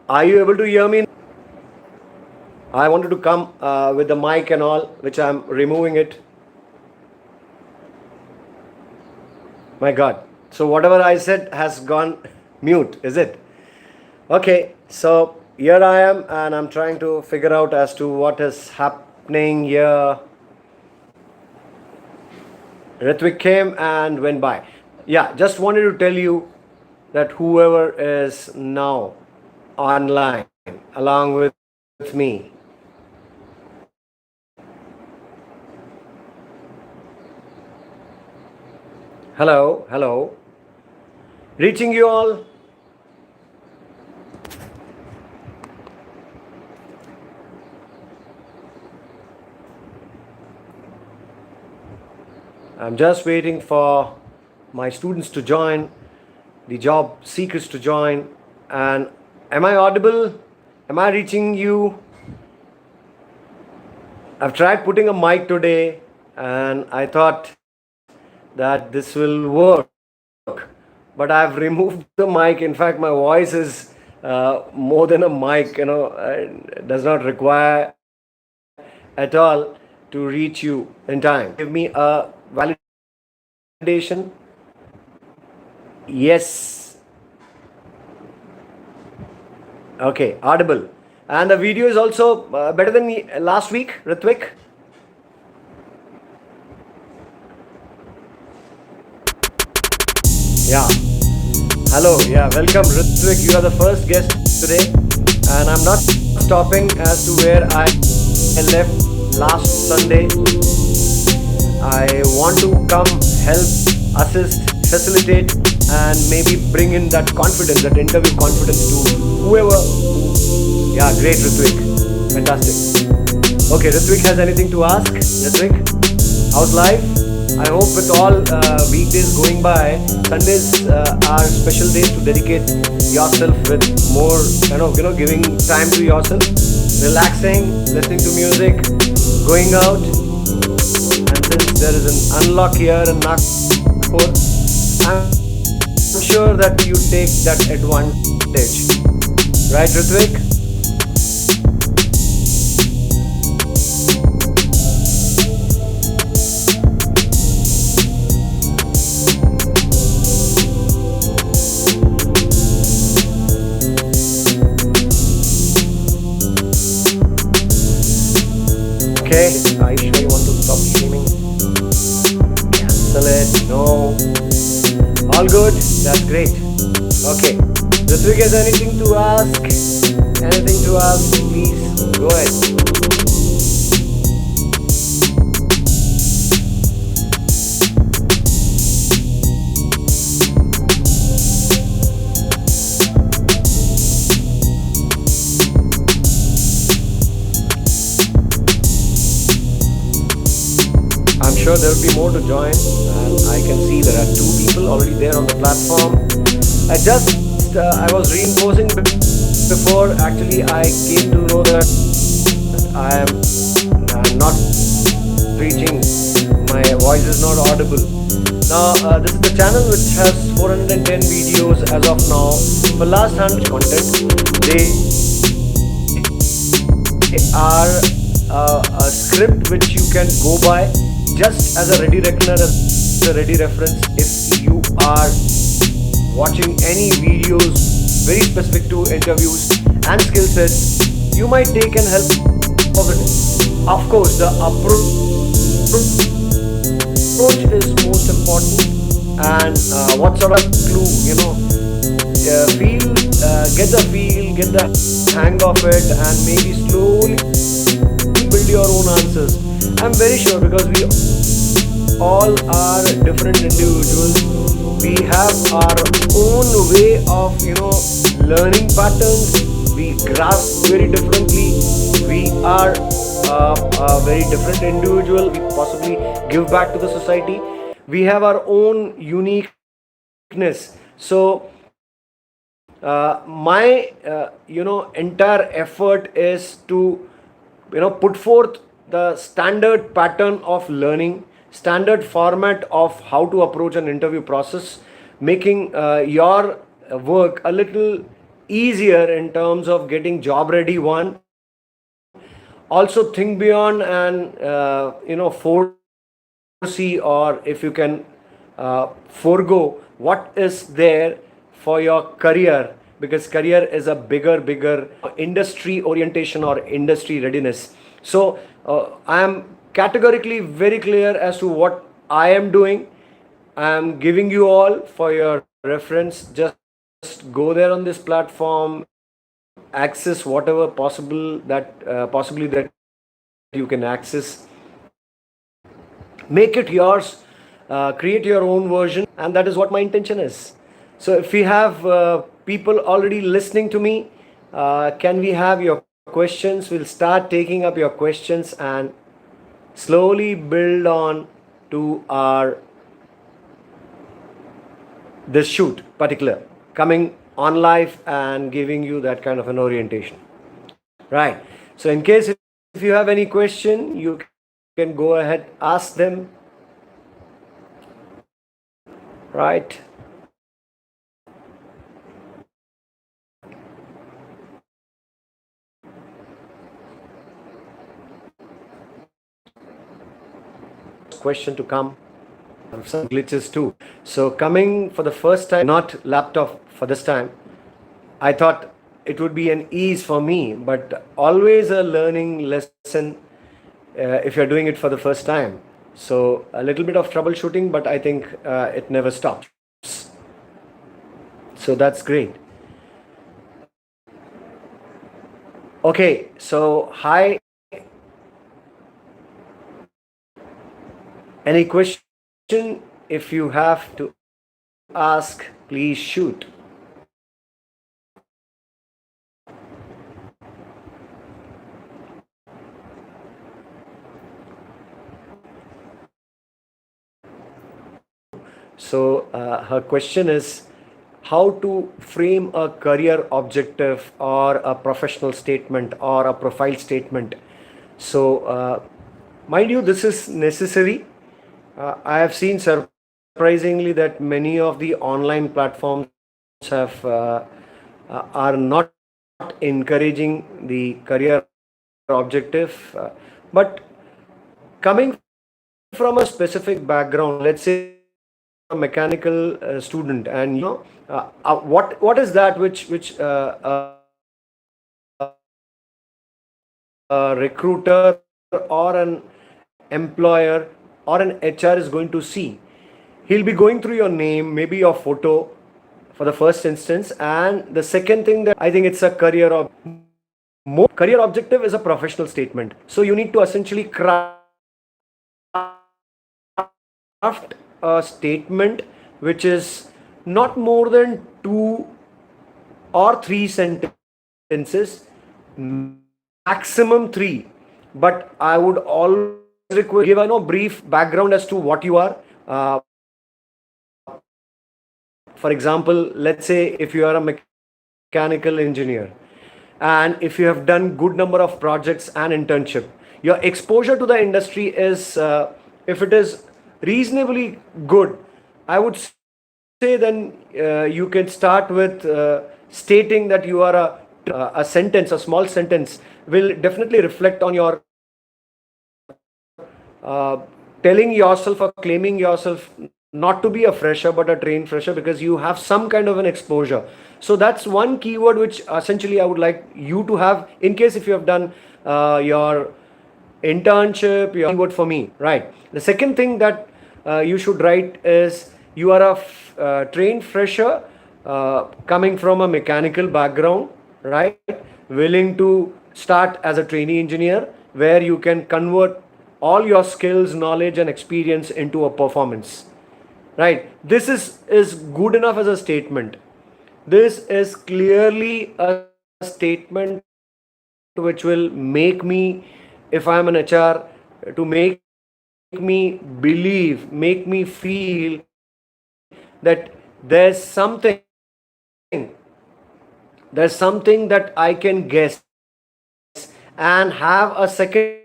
Are you able to hear me? I wanted to come with the mic and all, which I'm removing it. My God. So whatever I said has gone mute, is it? Okay, so here I am and I'm trying to figure out as to what is happening here. Ritvik came and went by. Yeah, just wanted to tell you that whoever is now online along with me, hello, hello, reaching you all. I'm just waiting for my students to join, the job seekers to join. And am I audible? Am I reaching you? I've tried putting a mic today and I thought that this will work, but I've removed the mic. In fact, my voice is more than a mic, does not require at all to reach you in time. Give me a validation. Yes. Okay, audible. And the video is also better than last week, Ritvik. Yeah. Hello. Yeah. Welcome, Ritvik. You are the first guest today, and I'm not stopping as to where I left last Sunday. I want to come, help, assist, facilitate, and maybe bring in that confidence, that interview confidence to whoever. Yeah, great, Ritvik. Fantastic. Okay, Ritvik has anything to ask? Ritvik, how's life? I hope with all weekdays going by, Sundays are special days to dedicate yourself with more, giving time to yourself, relaxing, listening to music, going out. And since there is an unlock here in Nagpur, I'm sure that you take that advantage. Right, Ritvik? Okay, are you sure you want to stop streaming? Cancel it. No. All good? That's great. Okay. Ritvik has anything to ask? Anything to ask? Please go ahead. I'm sure there will be more to join, and I can see there are 2 people already there on the platform. I was reinforcing before actually I came to know that I am not reaching, my voice is not audible. Now, this is the channel which has 410 videos as of now. For last 100 content, they are a script which you can go by just as a ready reckoner, as a ready reference. If you are watching any videos very specific to interviews and skill sets, you might take and help of it. Of course, the approach is most important, and what sort of clue, get the feel, get the hang of it, and maybe slowly build your own answers. I'm very sure, because we all are different individuals. We have our own way of learning patterns. We grasp very differently. We are a very different individual. We possibly give back to the society. We have our own uniqueness. So my entire effort is to put forth the standard pattern of learning, standard format of how to approach an interview process, making your work a little easier in terms of getting job ready. One, also think beyond and foresee, or if you can forego what is there for your career, because career is a bigger industry orientation or industry readiness. So I am categorically very clear as to what I am doing. I am giving you all for your reference. Just go there on this platform, access whatever possibly that you can access, make it yours, create your own version, and that is what my intention is. So if we have people already listening to me, can we have your questions? We'll start taking up your questions and slowly build on to our this shoot particular, coming on live and giving you that kind of an orientation, right? So in case if you have any question, you can go ahead, ask them, right? Question to come, some glitches too. So coming for the first time, not laptop for this time, I thought it would be an ease for me, but always a learning lesson if you're doing it for the first time. So a little bit of troubleshooting, but I think it never stops. So that's great. Okay, so hi. Any question? If you have to ask, please shoot. So her question is how to frame a career objective or a professional statement or a profile statement. So mind you, this is necessary. I have seen surprisingly that many of the online platforms have are not encouraging the career objective, but coming from a specific background, let's say a mechanical student, and what is that which a recruiter or an employer or an HR is going to see? He'll be going through your name, maybe your photo for the first instance, and the second thing that I think it's a career objective is a professional statement. So you need to essentially craft a statement which is not more than 2 or 3 sentences, maximum 3. But I would always request give a brief background as to what you are. For example, let's say if you are a mechanical engineer, and if you have done good number of projects and internship, your exposure to the industry is if it is reasonably good, I would say then you can start with stating that you are a sentence, a small sentence will definitely reflect on your telling yourself or claiming yourself not to be a fresher but a trained fresher, because you have some kind of an exposure. So that's one keyword which essentially I would like you to have in case if you have done your internship, your keyword for me, right? The second thing that you should write is you are a trained fresher coming from a mechanical background, right? Willing to start as a trainee engineer, where you can convert all your skills, knowledge, and experience into a performance, right? This is good enough as a statement. This is clearly a statement which will make me, if I am an HR, to make me believe, make me feel that there's something that I can guess and have a second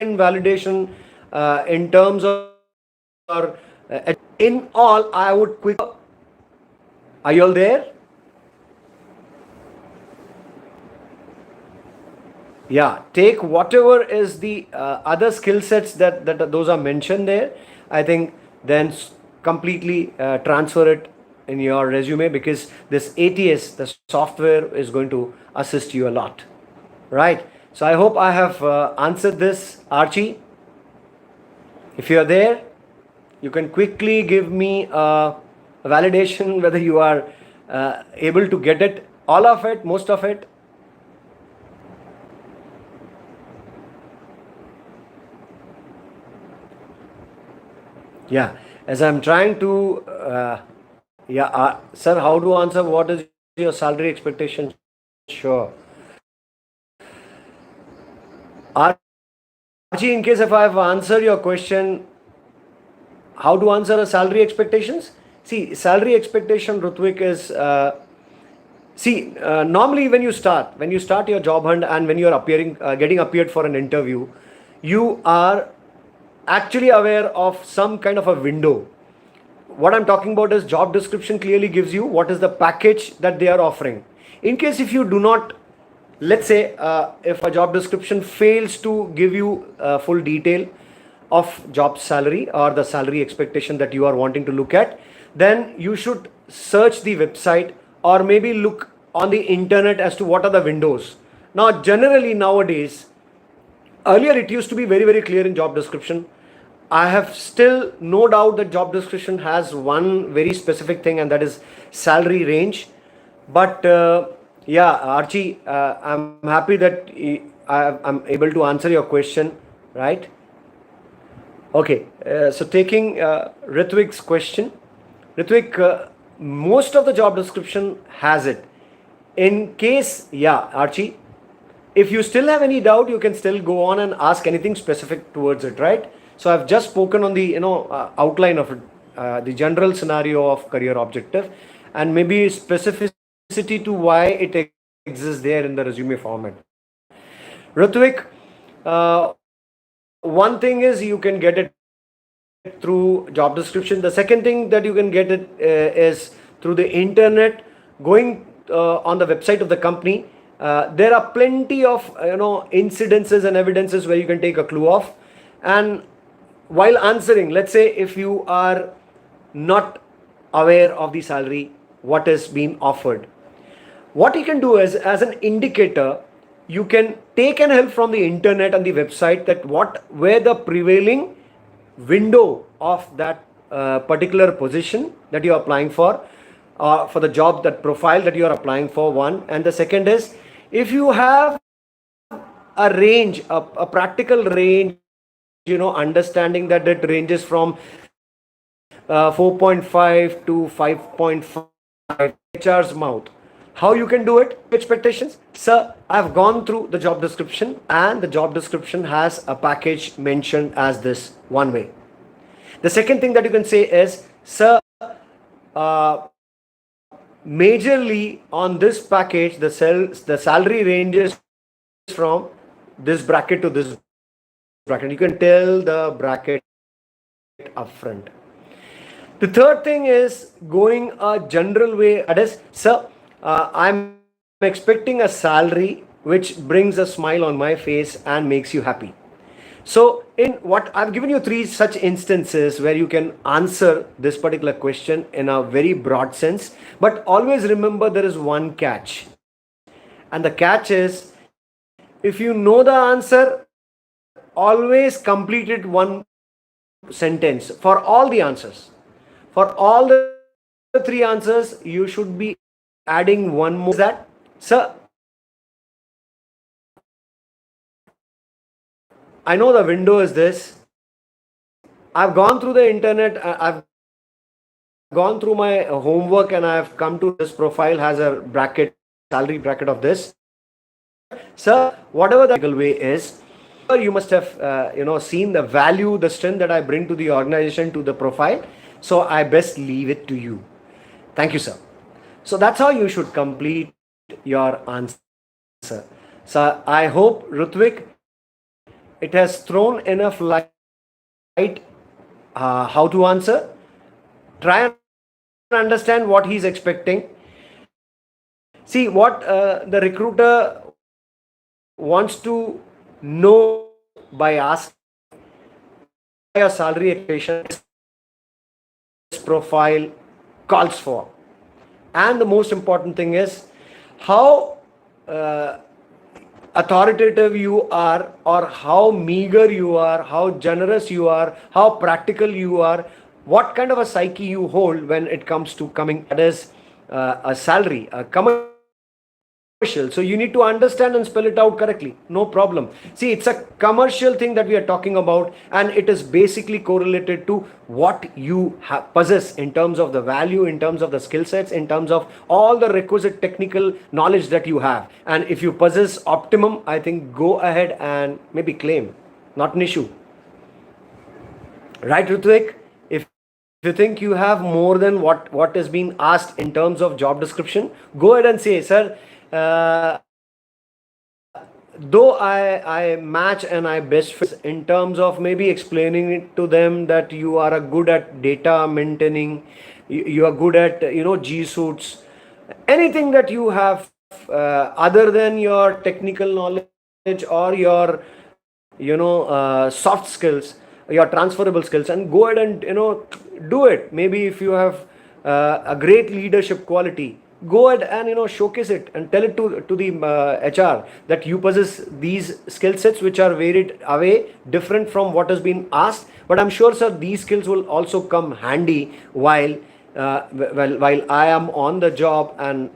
validation in terms of in all. I would quick. Are you all there? Yeah, take whatever is the other skill sets that those are mentioned there. I think then completely transfer it in your resume, because this ATS, the software, is going to assist you a lot. Right. So I hope I have answered this, Archie. If you are there, you can quickly give me a validation whether you are able to get it, all of it, most of it. Yeah, as I'm trying to, yeah, sir, how to answer what is your salary expectation? Sure. Archie, in case if I've answered your question, how to answer a salary expectations? See, salary expectation, Rutvik, is normally when you start your job hunt and when you are getting appeared for an interview, you are actually aware of some kind of a window. What I'm talking about is job description clearly gives you what is the package that they are offering. In case if you do not, let's say, if a job description fails to give you full detail of job salary or the salary expectation that you are wanting to look at, then you should search the website or maybe look on the internet as to what are the windows. Now, generally nowadays, earlier it used to be very very clear in job description. I have still no doubt that job description has one very specific thing, and that is salary range. But yeah, Archie, I'm happy that I'm able to answer your question, right? Okay, so taking Ritwik's question, Ritwik, most of the job description has it. In case, yeah, Archie, if you still have any doubt, you can still go on and ask anything specific towards it, right? So I've just spoken on the outline of it, the general scenario of career objective, and maybe specificity to why it exists there in the resume format. Ritvik, uh, one thing is you can get it through job description. The second thing that you can get it is through the internet, going on the website of the company. There are plenty of incidences and evidences where you can take a clue of. And while answering, let's say if you are not aware of the salary what is being offered, what you can do is, as an indicator, you can take an help from the internet and the website, that what where the prevailing window of that particular position that you are applying for the job, that profile that you are applying for, one. And the second is, if you have a range, a practical range, understanding that it ranges from 4.5 to 5.5 HR's mouth. How you can do it? Expectations? Sir, I've gone through the job description, and the job description has a package mentioned as this one way. The second thing that you can say is, sir, majorly on this package, the salary ranges from this bracket to this bracket. You can tell the bracket upfront. The third thing is going a general way. That is, sir, I'm expecting a salary which brings a smile on my face and makes you happy. So, in what I've given you three such instances where you can answer this particular question in a very broad sense, but always remember there is one catch. And the catch is, if you know the answer, always complete it one sentence for all the answers. For all the three answers, you should be adding one more. Is that, sir, I know the window is this. I've gone through the internet, I've gone through my homework, and I've come to this profile has a bracket, salary bracket of this. Sir, whatever the way is, you must have seen the value, the strength that I bring to the organization, to the profile. So I best leave it to you. Thank you, sir. So that's how you should complete your answer. So I hope, Rutvik, it has thrown enough light how to answer. Try and understand what he's expecting. See what the recruiter wants to know by asking your salary expectation profile calls for. And the most important thing is how uh, authoritative you are, or how meager you are, how generous you are, how practical you are, what kind of a psyche you hold when it comes to coming. That is a salary, a commercial. So you need to understand and spell it out correctly. No problem. See, it's a commercial thing that we are talking about, and it is basically correlated to what you possess in terms of the value, in terms of the skill sets, in terms of all the requisite technical knowledge that you have. And if you possess optimum, I think go ahead and maybe claim. Not an issue. Right, Ritvik? If you think you have more than what is being asked in terms of job description, go ahead and say, sir, though I match and I best fit in terms of maybe explaining it to them that you are a good at data maintaining, you are good at G suits, anything that you have other than your technical knowledge or your soft skills, your transferable skills, and go ahead and do it. Maybe if you have a great leadership quality, go ahead and showcase it and tell it to the HR that you possess these skill sets which are varied away, different from what has been asked. But I'm sure, sir, these skills will also come handy while while I am on the job and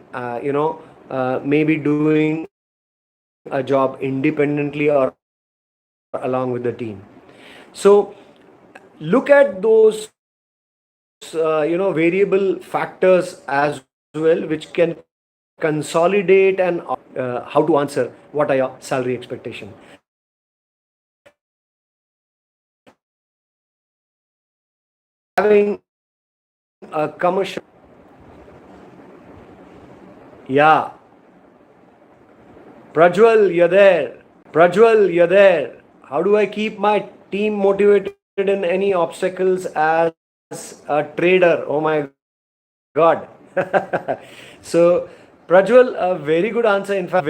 maybe doing a job independently or along with the team. So look at those variable factors as well, which can consolidate and how to answer what are your salary expectation. Having a commercial, yeah, Prajwal, you're there. Prajwal, you're there. How do I keep my team motivated in any obstacles as a trader? Oh my God. So, Prajwal, a very good answer. In fact,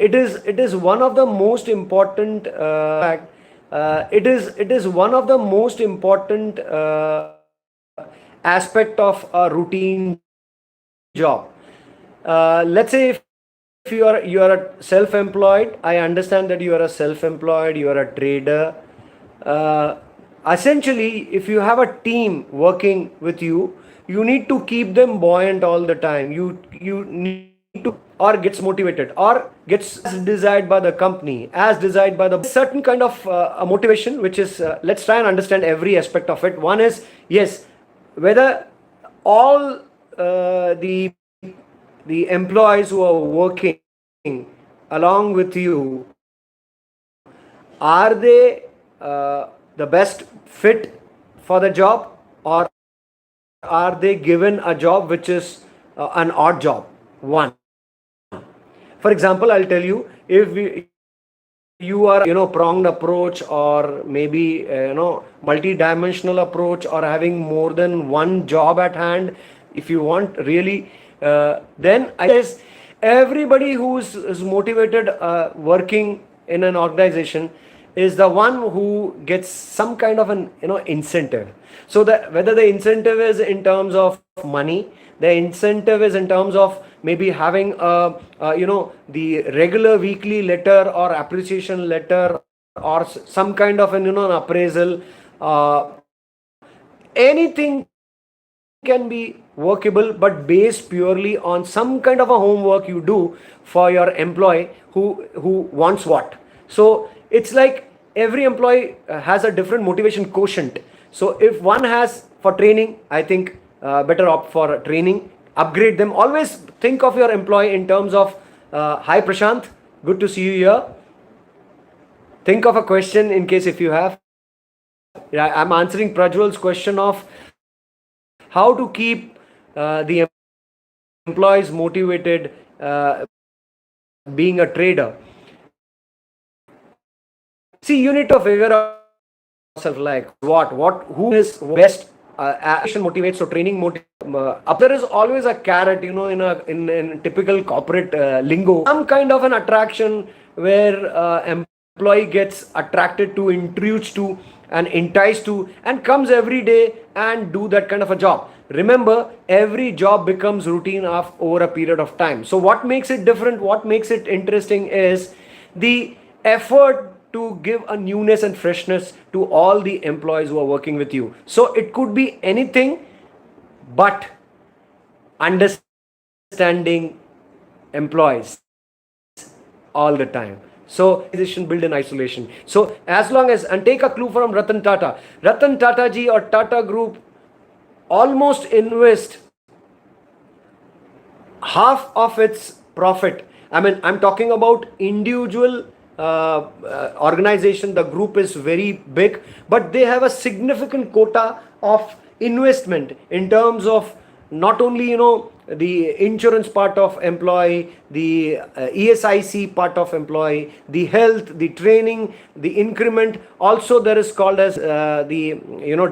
it is one of the most important. It is one of the most important aspect of a routine job. Let's say if you are a self-employed. I understand that you are a self-employed, you are a trader. uh, Essentially, if you have a team working with you, you need to keep them buoyant all the time. You need to, or gets motivated, or gets as desired by the company, as desired by the certain kind of a motivation, which is let's try and understand every aspect of it. One is, yes, whether all the employees who are working along with you, are they the best fit for the job, or are they given a job which is an odd job? One. For example, I'll tell you, if you are pronged approach, or maybe multi-dimensional approach, or having more than one job at hand, if you want really, then I guess everybody who is motivated working in an organization is the one who gets some kind of an incentive. So that whether the incentive is in terms of money, the incentive is in terms of maybe having the regular weekly letter or appreciation letter, or some kind of an an appraisal. Anything can be workable, but based purely on some kind of a homework you do for your employee who wants what. So it's like every employee has a different motivation quotient. So if one has for training, I think better opt for training, upgrade them. Always think of your employee in terms of hi Prashant, good to see you here. Think of a question in case if you have. Yeah, I'm answering Prajwal's question of how to keep the employees motivated being a trader. See, you need to figure out yourself, like what who is best. Action motivates, so training motivates. there is always a carrot, in typical corporate lingo, some kind of an attraction where employee gets attracted to, intrigued to, and enticed to, and comes every day and do that kind of a job. Remember, every job becomes routine over a period of time. So what makes it different, what makes it interesting is the effort to give a newness and freshness to all the employees who are working with you. So it could be anything but understanding employees all the time. So organization build in isolation. So as long as, and take a clue from Ratan Tata ji or Tata Group almost invest half of its profit. I mean, I'm talking about individual organization. The group is very big, but they have a significant quota of investment in terms of not only the insurance part of employee, the ESIC part of employee, the health, the training, the increment. Also there is called as the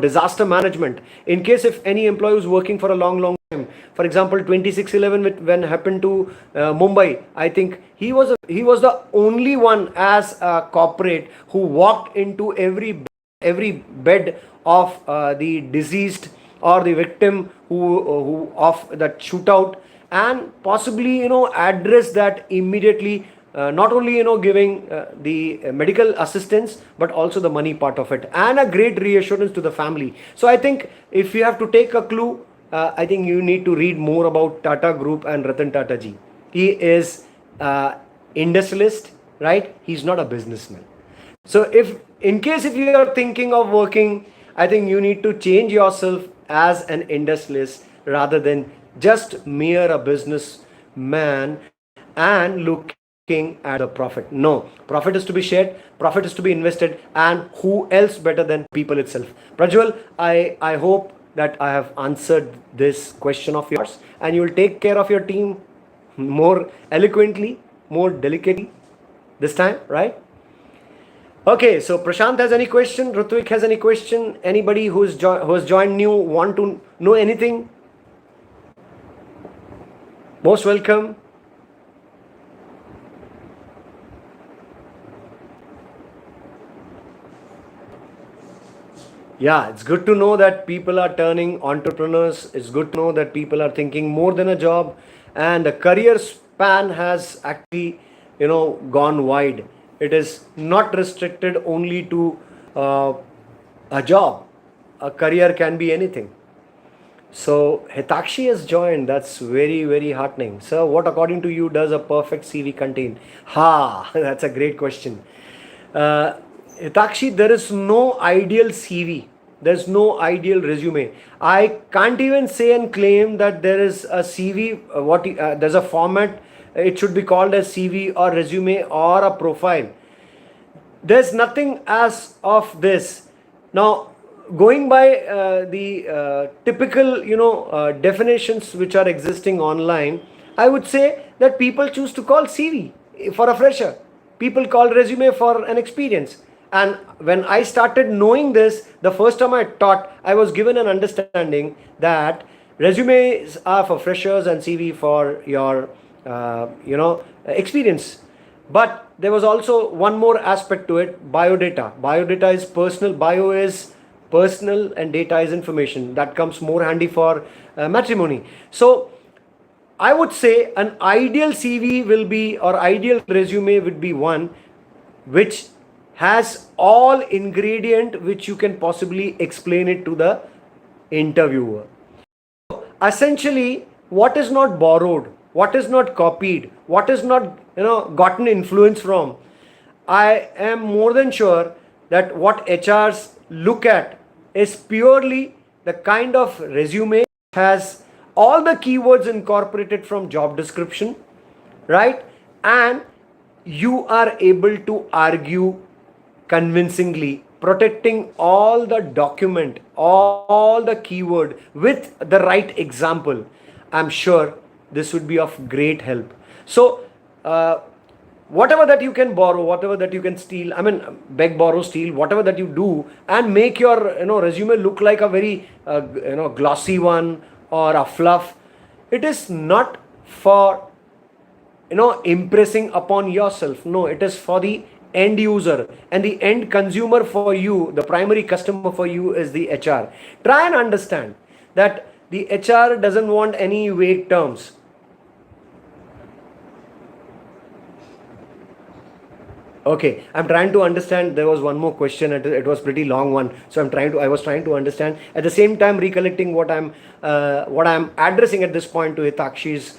disaster management. In case if any employee is working for a long time, for example 2611 when happened to Mumbai, I think he was the only one as a corporate who walked into every bed of the deceased or the victim who of that shootout, and possibly address that immediately, not only giving the medical assistance but also the money part of it, and a great reassurance to the family. So I think if you have to take a clue, I think you need to read more about Tata Group and Ratan Tata ji. He is industrialist, right? He's not a businessman. So if in case if you are thinking of working, I think you need to change yourself as an industrialist rather than just mere a businessman and looking at the profit. No, profit is to be shared, profit is to be invested, and who else better than people itself. Prajwal, I hope that I have answered this question of yours, and you will take care of your team more eloquently, more delicately this time, right? Okay, so Prashant has any question? Rutvik has any question? Anybody who's joined new want to know anything? Most welcome. Yeah, it's good to know that people are turning entrepreneurs. It's good to know that people are thinking more than a job, and the career span has actually, gone wide. It is not restricted only to a job. A career can be anything. So Hitakshi has joined. That's very, very heartening. So what according to you does a perfect CV contain? That's a great question. Hitakshi, there is no ideal CV. There's no ideal resume. I can't even say and claim that there is a CV. There's a format. It should be called as CV or resume or a profile. There's nothing as of this. Now, going by the typical, definitions which are existing online, I would say that people choose to call CV for a fresher. People call resume for an experience. And when I started knowing this, the first time I taught, I was given an understanding that resumes are for freshers and CV for your, experience. But there was also one more aspect to it, biodata. Biodata is personal, bio is personal, and data is information. That comes more handy for matrimony. So I would say an ideal CV will be, or ideal resume would be one which has all ingredient which you can possibly explain it to the interviewer. Essentially, what is not borrowed, what is not copied, what is not gotten influence from, I am more than sure that what HRs look at is purely the kind of resume has all the keywords incorporated from job description, right? And you are able to argue convincingly, protecting all the document, all the keyword with the right example. I'm sure this would be of great help. So whatever that you can borrow, whatever that you can steal, I mean beg, borrow, steal, whatever that you do, and make your resume look like a very glossy one, or a fluff. It is not for impressing upon yourself. No, it is for the end user, and the end consumer for you, the primary customer for you, is the HR. Try and understand that the HR doesn't want any vague terms. Okay, I'm trying to understand. There was one more question. It was pretty long one, so I was trying to understand, at the same time recollecting what I'm addressing at this point to Hitakshi's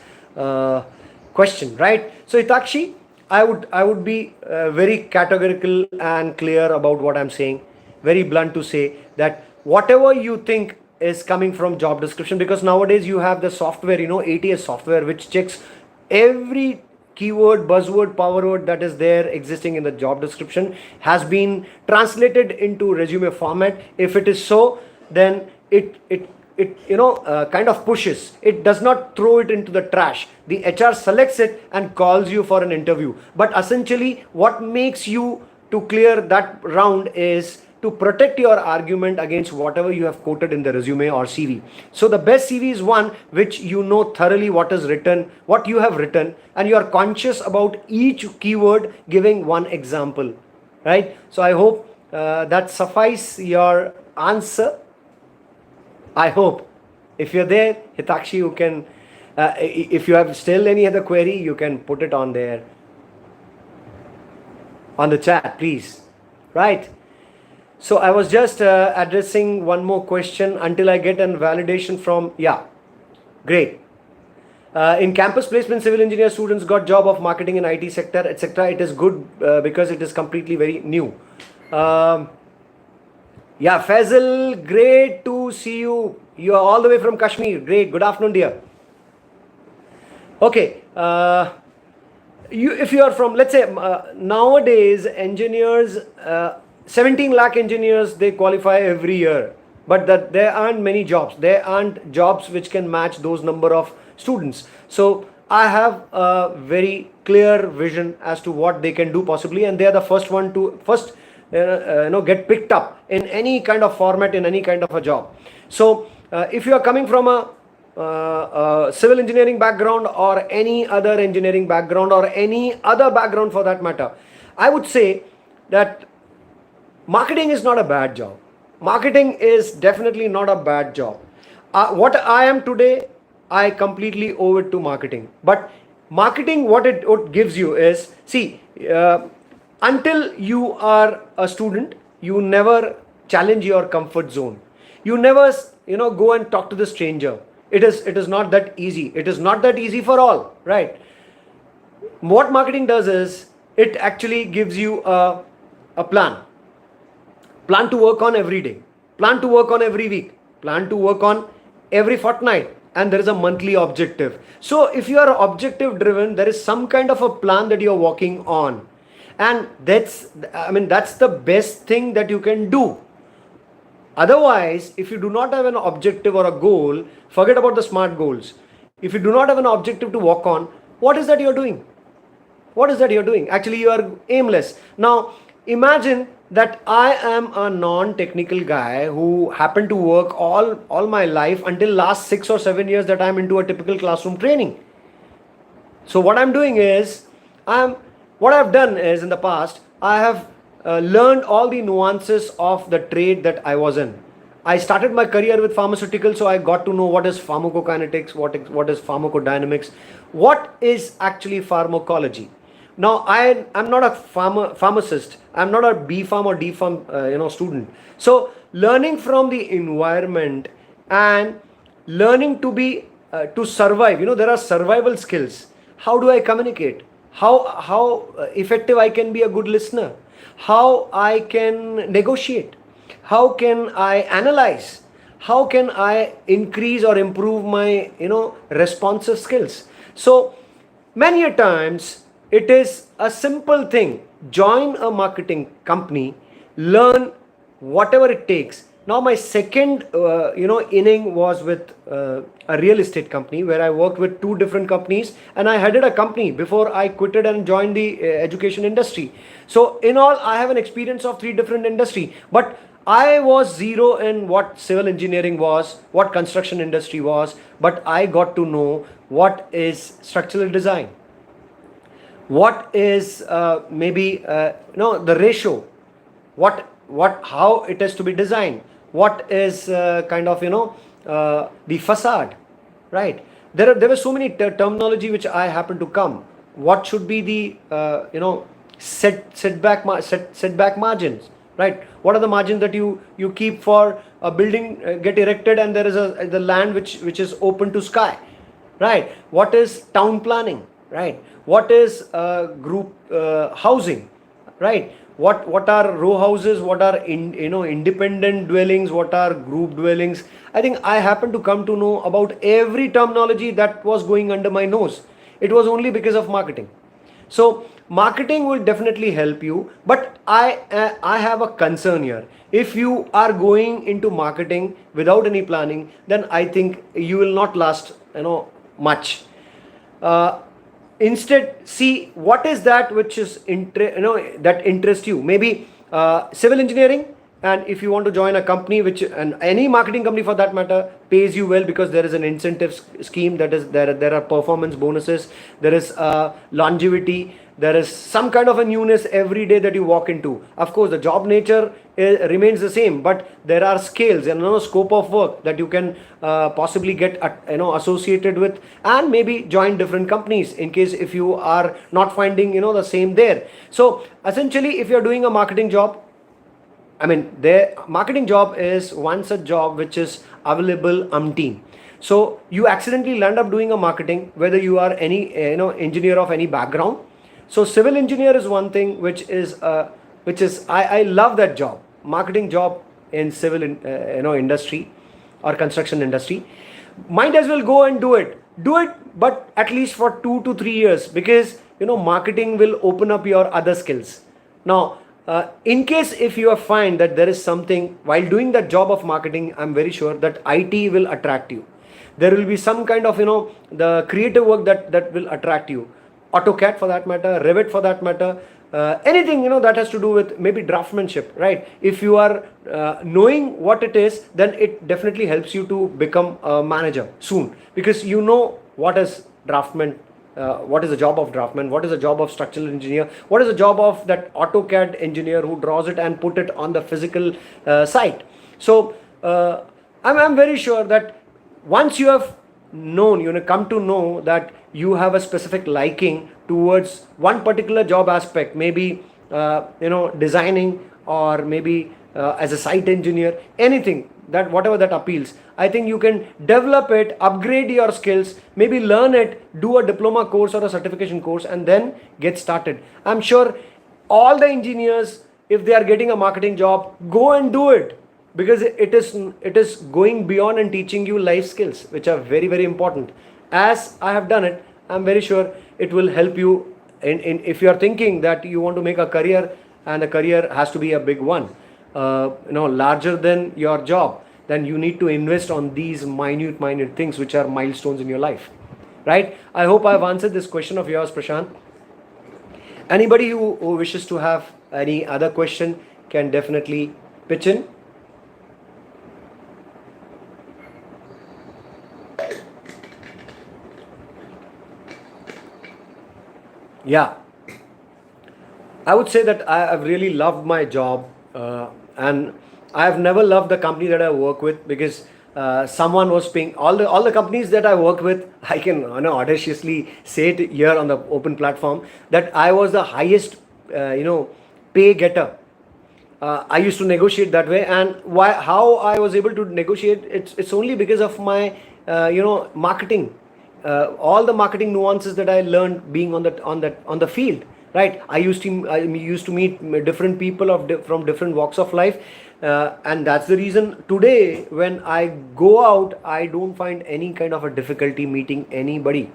question, right? So Hitakshi, I would be very categorical and clear about what I'm saying, very blunt to say that whatever you think is coming from job description, because nowadays you have the software, ATS software, which checks every keyword, buzzword, power word that is there existing in the job description has been translated into resume format. If it is so, then it kind of pushes. It does not throw it into the trash. The HR selects it and calls you for an interview. But essentially, what makes you to clear that round is to protect your argument against whatever you have quoted in the resume or CV. So the best CV is one which you know thoroughly what is written, what you have written, and you are conscious about each keyword, giving one example, right? So I hope that suffice your answer. I hope. If you're there, Hitakshi, you can, if you have still any other query, you can put it on there, on the chat, please. Right? So I was just addressing one more question until I get a validation from, yeah, great. In campus placement, civil engineer students got job of marketing in IT sector, etc. It is good because it is completely very new. Yeah, Faisal, great to see you. You are all the way from Kashmir. Great. Good afternoon, dear. Okay. If you are from, let's say, nowadays, engineers, 17 lakh engineers, they qualify every year. But that there aren't many jobs. There aren't jobs which can match those number of students. So I have a very clear vision as to what they can do possibly. And they are the first one to get picked up in any kind of format, in any kind of a job. So if you are coming from a civil engineering background or any other engineering background or any other background for that matter, I would say that marketing is not a bad job. Marketing is definitely not a bad job. What I am today, I completely owe it to marketing. But marketing, what it gives you is, see, until you are a student, you never challenge your comfort zone. You never, go and talk to the stranger. It is not that easy. It is not that easy for all, right? What marketing does is, it actually gives you a plan. Plan to work on every day. Plan to work on every week. Plan to work on every fortnight. And there is a monthly objective. So if you are objective driven, there is some kind of a plan that you are working on. And that's the best thing that you can do. Otherwise, if you do not have an objective or a goal, forget about the SMART goals. If you do not have an objective to work on, what is that you're doing? What is that you're doing? Actually, you are aimless. Now, imagine that I am a non-technical guy who happened to work all my life until last 6 or 7 years that I'm into a typical classroom training. So what I'm doing is, what I've done is in the past, I have learned all the nuances of the trade that I was in. I started my career with pharmaceuticals, so I got to know what is pharmacokinetics, what is pharmacodynamics, what is actually pharmacology. Now, I'm not a pharmacist. I'm not a B.Pharm or D.Pharm student. So, learning from the environment and learning to be to survive. There are survival skills. How do I communicate? How effective I can be a good listener? How I can negotiate? How can I analyze? How can I increase or improve my responsive skills? So, many a times, it is a simple thing. Join a marketing company, learn whatever it takes. Now my second, inning was with a real estate company where I worked with 2 different companies, and I headed a company before I quitted and joined the education industry. So in all, I have an experience of 3 different industry. But I was zero in what civil engineering was, what construction industry was, but I got to know what is structural design, what is maybe the ratio, what how it is to be designed, what is kind of the facade, right? There were so many terminology which I happen to come. What should be the setback margins, right? What are the margins that you keep for a building get erected, and there is the land which is open to sky, right? What is town planning, right? What is group housing, right? What are row houses, what are independent dwellings, what are group dwellings? I think I happen to come to know about every terminology that was going under my nose. It was only because of marketing. So marketing will definitely help you, but I have a concern here. If you are going into marketing without any planning, then I think you will not last much. uh, Instead, see what is that which is that interests you. Maybe civil engineering, and if you want to join a company which, and any marketing company for that matter, pays you well because there is an incentive scheme, that is there are performance bonuses, there is longevity, there is some kind of a newness every day that you walk into. Of course the job nature remains the same, but there are scales and scope of work that you can possibly get associated with, and maybe join different companies in case if you are not finding the same there. So essentially, if you're doing a marketing job, I mean, the marketing job is one such job which is available umpteen. So you accidentally land up doing a marketing, whether you are any engineer of any background. So civil engineer is one thing which is I love that job, marketing job in civil industry or construction industry. Might as well go and do it, but at least for 2 to 3 years, because marketing will open up your other skills. Now in case if you find that there is something while doing that job of marketing, I'm very sure that IT will attract you. There will be some kind of the creative work that will attract you. AutoCAD for that matter, Revit for that matter, anything that has to do with maybe draftsmanship, right? If you are knowing what it is, then it definitely helps you to become a manager soon, because what is draftman, what is the job of draftman, what is the job of structural engineer, what is the job of that AutoCAD engineer who draws it and put it on the physical site. So I'm very sure that once you have known, come to know that you have a specific liking towards one particular job aspect, maybe designing, or maybe as a site engineer, anything that whatever that appeals, I think you can develop it, upgrade your skills, maybe learn it, do a diploma course or a certification course, and then get started. I'm sure all the engineers, if they are getting a marketing job, go and do it, because it is going beyond and teaching you life skills which are very, very important. As I have done it, I'm very sure it will help you if you are thinking that you want to make a career, and a career has to be a big one, larger than your job, then you need to invest on these minute things which are milestones in your life, right? I hope I've answered this question of yours, Prashant. Anybody who wishes to have any other question can definitely pitch in. Yeah, I would say that I've really loved my job, and I've never loved the company that I work with, because someone was paying all the companies that I worked with. I can audaciously say it here on the open platform that I was the highest pay getter. I used to negotiate that way, and how I was able to negotiate, it's only because of my marketing, all the marketing nuances that I learned being on the field, right? I used to meet different people from different walks of life, and that's the reason today when I go out, I don't find any kind of a difficulty meeting anybody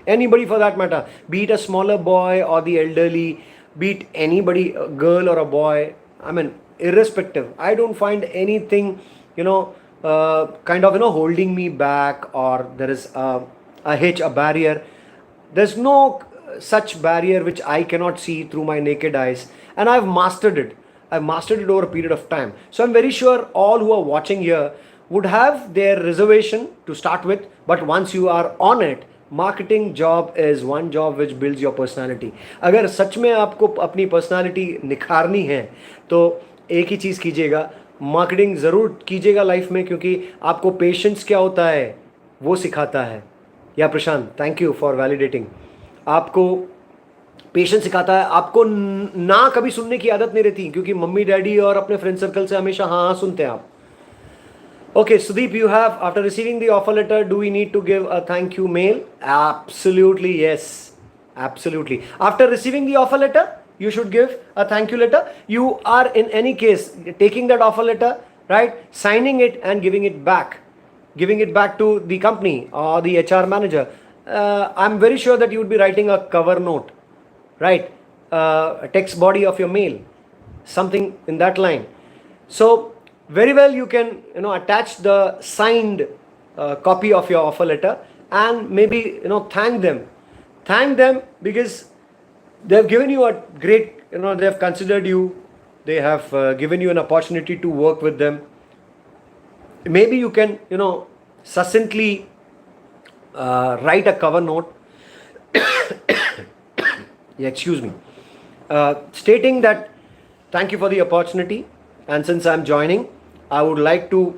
for that matter, be it a smaller boy or the elderly, be it anybody, a girl or a boy. I mean, irrespective, I don't find anything kind of holding me back, or there is a hitch, a barrier. There's no such barrier which I cannot see through my naked eyes, and I've mastered it. I've mastered it over a period of time. So I'm very sure all who are watching here would have their reservation to start with, but once you are on it, marketing job is one job which builds your personality. अगर सच में आपको अपनी personality निखारनी है तो एक ही चीज़ कीजिएगा, marketing ज़रूर कीजिएगा लाइफ में, क्योंकि आपको पेशेंस क्या होता है वो सिखाता है. या प्रशांत, थैंक यू फॉर वैलिडेटिंग. आपको पेशेंस सिखाता है. आपको ना कभी सुनने की आदत नहीं रहती, क्योंकि मम्मी डैडी और अपने फ्रेंड सर्कल से हमेशा हाँ हाँ सुनते हैं आप. Okay, Sudeep, you have, after receiving the offer letter, do we need to give a thank you mail? Absolutely, yes. Absolutely. After receiving the offer letter, you should give a thank you letter. You are, in any case, taking that offer letter, right, signing it and giving it back to the company or the HR manager. I'm very sure that you would be writing a cover note, right, a text body of your mail, something in that line. So very well, you can attach the signed copy of your offer letter and maybe thank them because they have given you a great, they have considered you, they have given you an opportunity to work with them. Maybe you can succinctly write a cover note excuse me, stating that thank you for the opportunity, and since I'm joining, I would like to,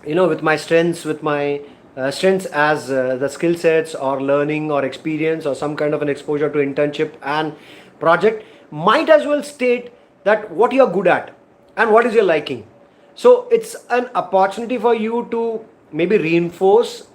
with my strengths, as the skill sets or learning or experience or some kind of an exposure to internship and project, might as well state that what you are good at and what is your liking. So it's an opportunity for you to maybe reinforce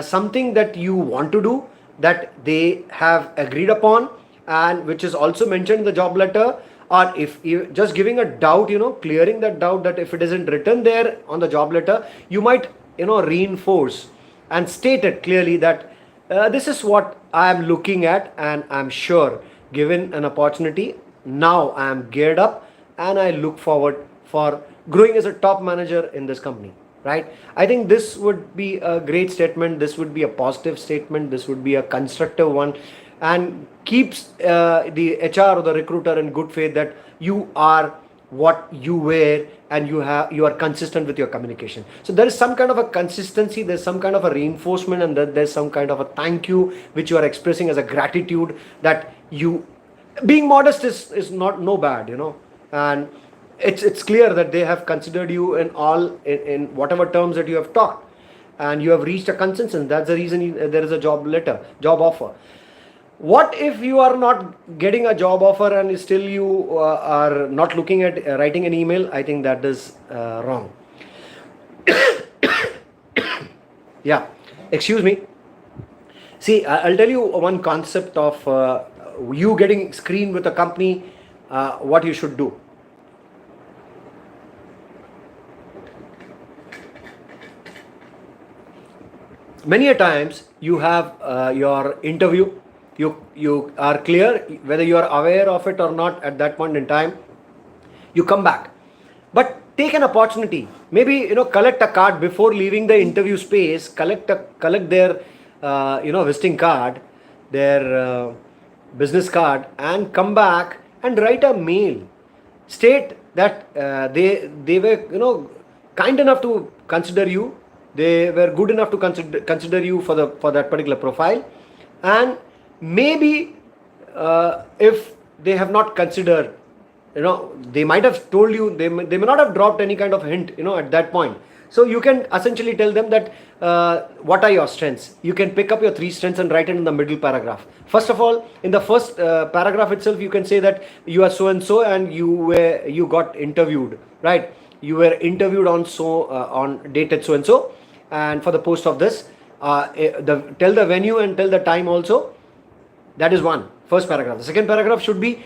something that you want to do, that they have agreed upon, and which is also mentioned in the job letter. Or if you just giving a doubt, clearing that doubt, that if it isn't written there on the job letter, you might reinforce and state it clearly that this is what I am looking at, and I'm sure given an opportunity, now I am geared up and I look forward for growing as a top manager in this company, right? I think this would be a great statement. This would be a positive statement. This would be a constructive one, and keeps the HR or the recruiter in good faith that you are what you wear and you are consistent with your communication. So there is some kind of a consistency, there's some kind of a reinforcement, and there's some kind of a thank you which you are expressing as a gratitude, that you being modest is not no bad, and it's clear that they have considered you in whatever terms that you have talked, and you have reached a consensus. That's the reason there is a job offer. What if you are not getting a job offer and still you are not looking at writing an email? I think that is wrong. Yeah, excuse me. See, I'll tell you one concept of you getting screened with a company, what you should do. Many a times you have your interview. You are clear whether you are aware of it or not at that point in time. You come back, but take an opportunity. Maybe collect a card before leaving the interview space. Collect their visiting card, their business card, and come back and write a mail. State that they were kind enough to consider you. They were good enough to consider you for that particular profile, and maybe if they have not considered, they might have told you, they may not have dropped any kind of hint at that point. So you can essentially tell them that what are your strengths. You can pick up your 3 strengths and write it in the middle paragraph. First of all, in the first paragraph itself, you can say that you are so and so, and you got interviewed, right? You were interviewed on dated so and so, and for the post of this, tell the venue and tell the time also. That is one, first paragraph. The second paragraph should be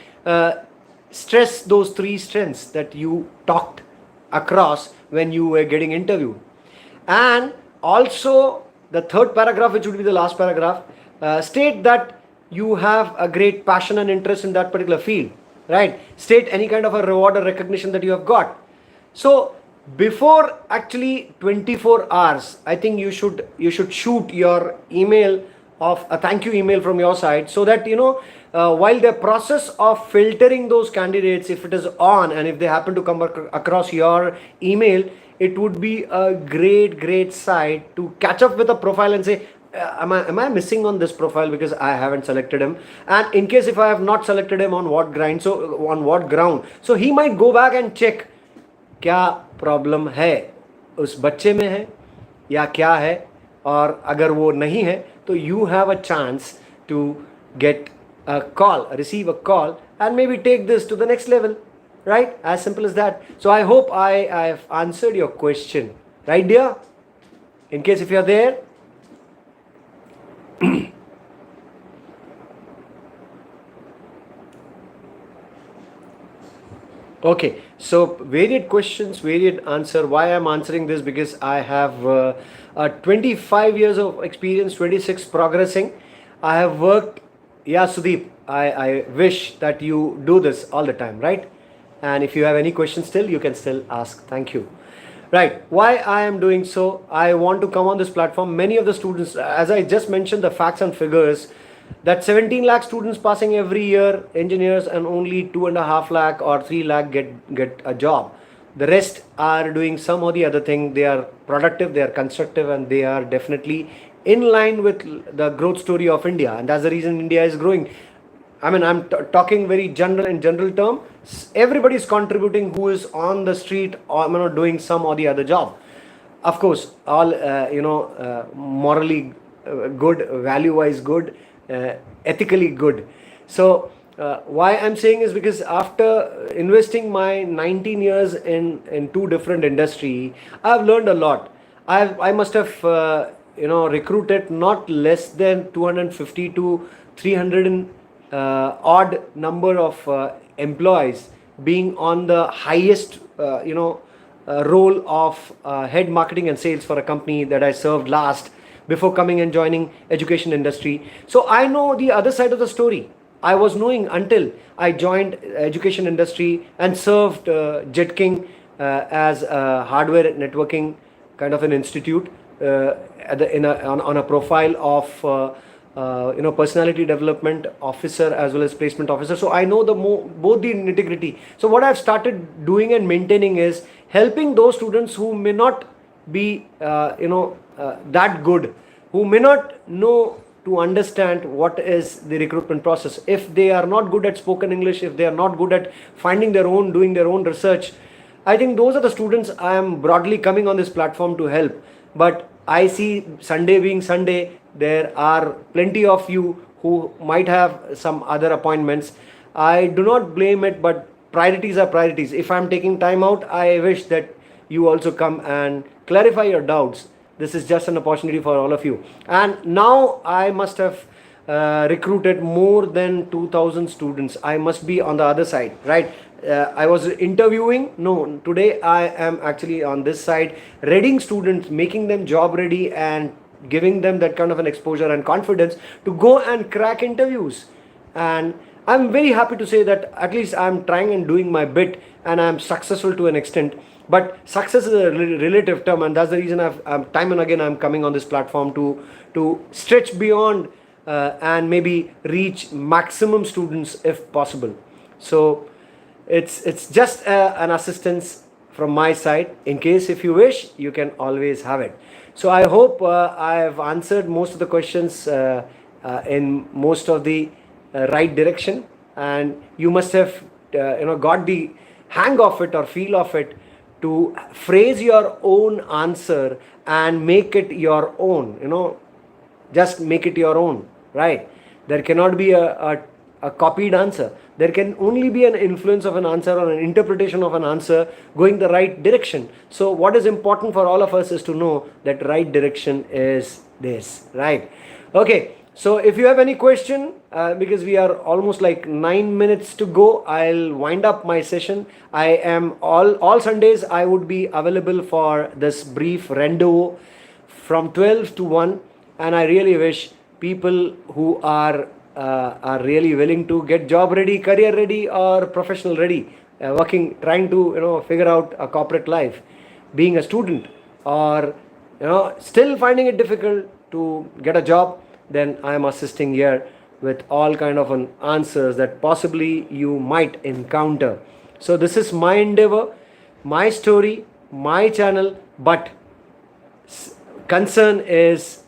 stress those 3 strengths that you talked across when you were getting interviewed. And also the third paragraph, which would be the last paragraph, state that you have a great passion and interest in that particular field, right? State any kind of a reward or recognition that you have got. So before actually 24 hours, I think you should shoot your email of a thank you email from your side, so that while the process of filtering those candidates, if it is on and if they happen to come across your email, it would be a great site to catch up with a profile and say, am I missing on this profile because I haven't selected him, and in case if I have not selected him, on what ground, so he might go back and check क्या problem है उस बच्चे में है या क्या है, और अगर वो नहीं है तो you have a chance to get a call, receive a call, and maybe take this to the next level, right? As simple as that. So I hope I have answered your question, right dear? In case if you're there. Okay, so varied questions, varied answer. Why I'm answering this? Because I have 25 years of experience, 26 progressing. I have worked, yeah, Sudeep, I wish that you do this all the time, right? And if you have any questions still, you can still ask. Thank you. Right, why I am doing so, I want to come on this platform. Many of the students, as I just mentioned, the facts and figures, that 17 lakh students passing every year, engineers, and only 2.5 lakh or 3 lakh get a job. The rest are doing some or the other thing. They are productive, they are constructive, and they are definitely in line with the growth story of India. And that's the reason India is growing. I mean, I'm talking very general in general term. Everybody is contributing who is on the street or doing some or the other job. Of course, all morally good, value-wise good, ethically good. So why I'm saying is because after investing my 19 years in two different industry, I've learned a lot. I must have recruited not less than 250 to 300 odd number of employees, being on the highest role of head marketing and sales for a company that I served last before coming and joining education industry. So I know the other side of the story. I was knowing until I joined education industry and served Jet King as a hardware networking kind of an institute on a profile of personality development officer as well as placement officer. So I know both the nitty-gritty. So what I've started doing and maintaining is helping those students who may not be that good, who may not know to understand what is the recruitment process. If they are not good at spoken English, if they are not good at finding their own, doing their own research, I think those are the students I am broadly coming on this platform to help. But I see Sunday being Sunday, there are plenty of you who might have some other appointments. I do not blame it, but priorities are priorities. If I'm taking time out, I wish that you also come and clarify your doubts. This is just an opportunity for all of you. And now I must have recruited more than 2,000 students. I must be on the other side, right? I was interviewing. No, today I am actually on this side, readying students, making them job ready and giving them that kind of an exposure and confidence to go and crack interviews. And I'm very happy to say that at least I'm trying and doing my bit, and I'm successful to an extent. But success is a relative term, and that's the reason I'm time and again I'm coming on this platform to stretch beyond and maybe reach maximum students if possible. So it's just an assistance from my side. In case if you wish, you can always have it. So I hope I have answered most of the questions in most of the right direction, and you must have got the hang of it or feel of it to phrase your own answer and make it your own. Just make it your own, right? There cannot be a copied answer. There can only be an influence of an answer or an interpretation of an answer going the right direction. So what is important for all of us is to know that right direction is this, right? Okay, so if you have any question, because we are almost like 9 minutes to go, I'll wind up my session. I am all Sundays I would be available for this brief rendezvous from 12 to 1, and I really wish people who are really willing to get job ready, career ready, or professional ready, trying to figure out a corporate life, being a student, or still finding it difficult to get a job, then I am assisting here with all kind of answers that possibly you might encounter. So this is my endeavor, my story, my channel, but concern is,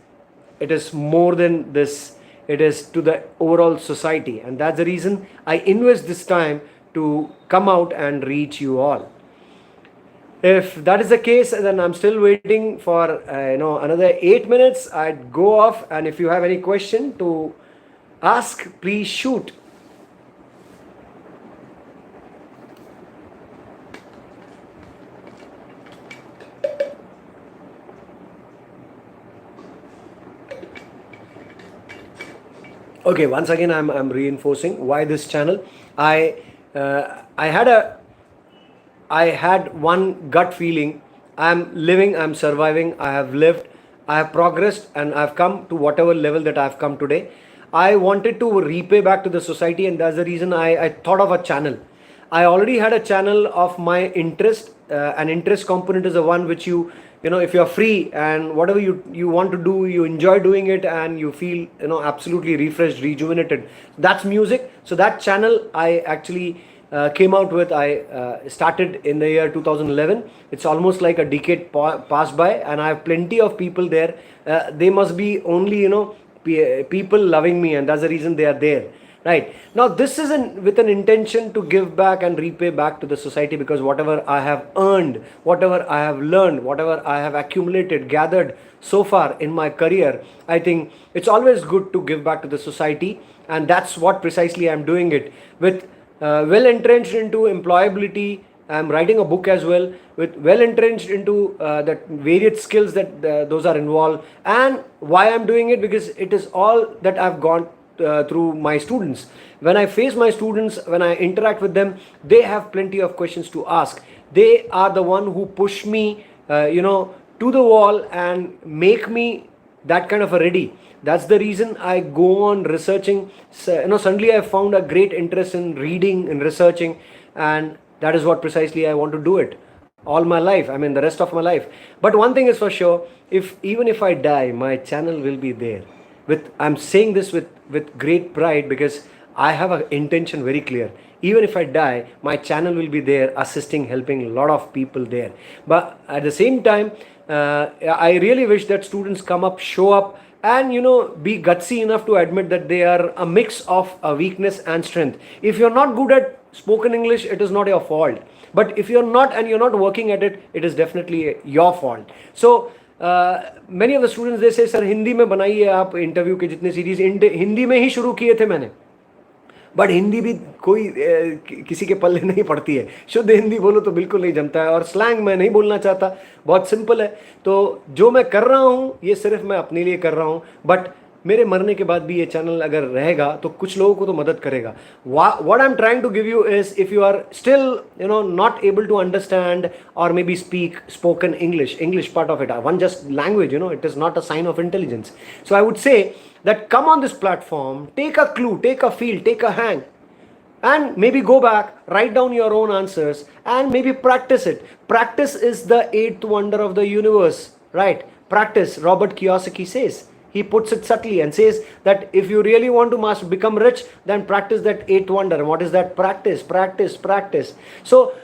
it is more than this. It is to the overall society, and that's the reason I invest this time to come out and reach you all. If that is the case, then I'm still waiting for another 8 minutes. I'd go off, and if you have any question to ask, please shoot. Okay, once again I'm reinforcing why this channel. I had one gut feeling. I'm living, I'm surviving, I have lived, I have progressed, and I've come to whatever level that I've come today. I wanted to repay back to the society, and that's the reason I thought of a channel. I already had a channel of my interest. An interest component is the one which if you're free and whatever you want to do, you enjoy doing it, and you feel absolutely refreshed, rejuvenated. That's music. So that channel I actually came out with. I started in the year 2011. It's almost like a decade passed by, and I have plenty of people there. They must be only people loving me, and that's the reason they are there. Right now, this is with an intention to give back and repay back to the society, because whatever I have earned, whatever I have learned, whatever I have accumulated, gathered so far in my career, I think it's always good to give back to the society, and that's what precisely I'm doing it with. Well entrenched into employability. I'm writing a book as well, with well entrenched into the various skills that those are involved. And why I'm doing it, because it is all that I've gone through my students. When I face my students, when I interact with them, they have plenty of questions to ask. They are the one who push me to the wall and make me that kind of a ready. That's the reason I go on researching. So, suddenly I found a great interest in reading and researching, and that is what precisely I want to do it all my life. I mean, the rest of my life. But one thing is for sure: even if I die, my channel will be there. I'm saying this with great pride, because I have an intention very clear. Even if I die, my channel will be there, assisting, helping a lot of people there. But at the same time, I really wish that students come up, show up, and be gutsy enough to admit that they are a mix of a weakness and strength. If you're not good at spoken English, it is not your fault. But if you're not, and you're not working at it, it is definitely your fault. So many of the students, they say, sir, Hindi में बनाइए आप interview के जितने series Hindi में ही शुरू किए थे मैंने. बट हिंदी भी कोई किसी के पल्ले नहीं पड़ती है. शुद्ध हिंदी बोलो तो बिल्कुल नहीं जमता है, और स्लैंग मैं नहीं बोलना चाहता. बहुत सिंपल है. तो जो मैं कर रहा हूँ, ये सिर्फ मैं अपने लिए कर रहा हूँ. बट मेरे मरने के बाद भी ये चैनल अगर रहेगा तो कुछ लोगों को तो मदद करेगा. What I'm trying to give you is, if you are still not able to understand or maybe speak spoken English part of it, one just language, it is not a sign of intelligence. So I would say that come on this platform, take a clue, take a feel, take a hang, and maybe go back, write down your own answers, and maybe practice it. Practice is the eighth wonder of the universe, right? Practice, Robert Kiyosaki says. He puts it subtly and says that if you really want to become rich, then practice that eighth wonder. And what is that? Practice, practice, practice. So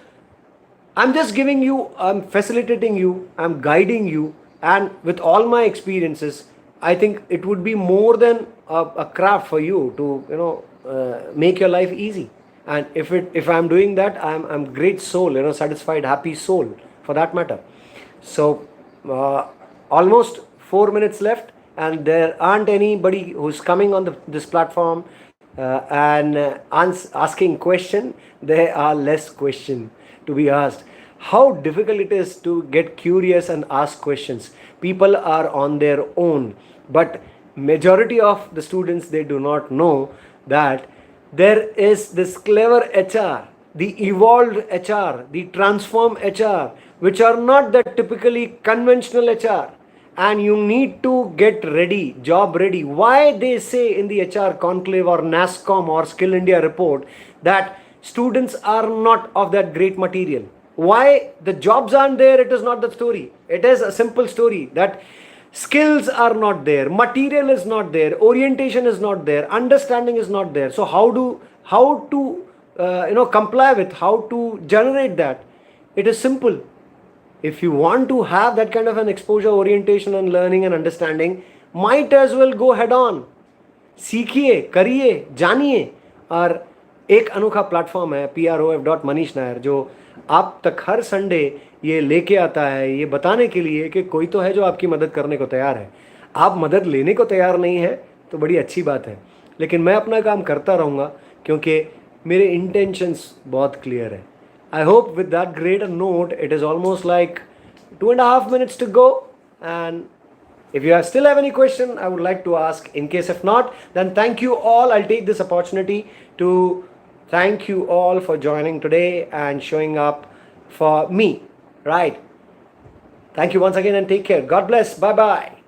I'm just giving you, I'm facilitating you, I'm guiding you, and with all my experiences, I think it would be more than a craft for you to make your life easy. And if I'm doing that, I'm great soul, satisfied, happy soul for that matter. So almost 4 minutes left, and there aren't anybody who's coming on this platform and asking question. There are less question to be asked. How difficult it is to get curious and ask questions. People are on their own, but majority of the students, they do not know that there is this clever HR, the evolved HR, the transform HR, which are not the typically conventional HR. And you need to get ready, job ready. Why they say in the HR conclave or NASCOM or Skill India report that students are not of that great material? Why the jobs aren't there? It is not the story. It is a simple story that skills are not there, material is not there, orientation is not there, understanding is not there. So how to comply with, how to generate that? It is simple. If you want to have that kind of an exposure, orientation and learning and understanding, might as well go head on. सीखिए, करिए, जानिए. और एक अनोखा platform है prof.manish nair जो आप तक हर संडे ये लेके आता है, ये बताने के लिए कि कोई तो है जो आपकी मदद करने को तैयार है. आप मदद लेने को तैयार नहीं है तो बड़ी अच्छी बात है, लेकिन मैं अपना काम करता रहूँगा क्योंकि मेरे इंटेंशंस बहुत क्लियर है. I hope with that great a note, it is almost like 2.5 minutes to go, and if you still have any question, I would like to ask. In case if not, then thank you all. I'll take this opportunity to thank you all for joining today and showing up for me. Right. Thank you once again and take care. God bless. Bye bye.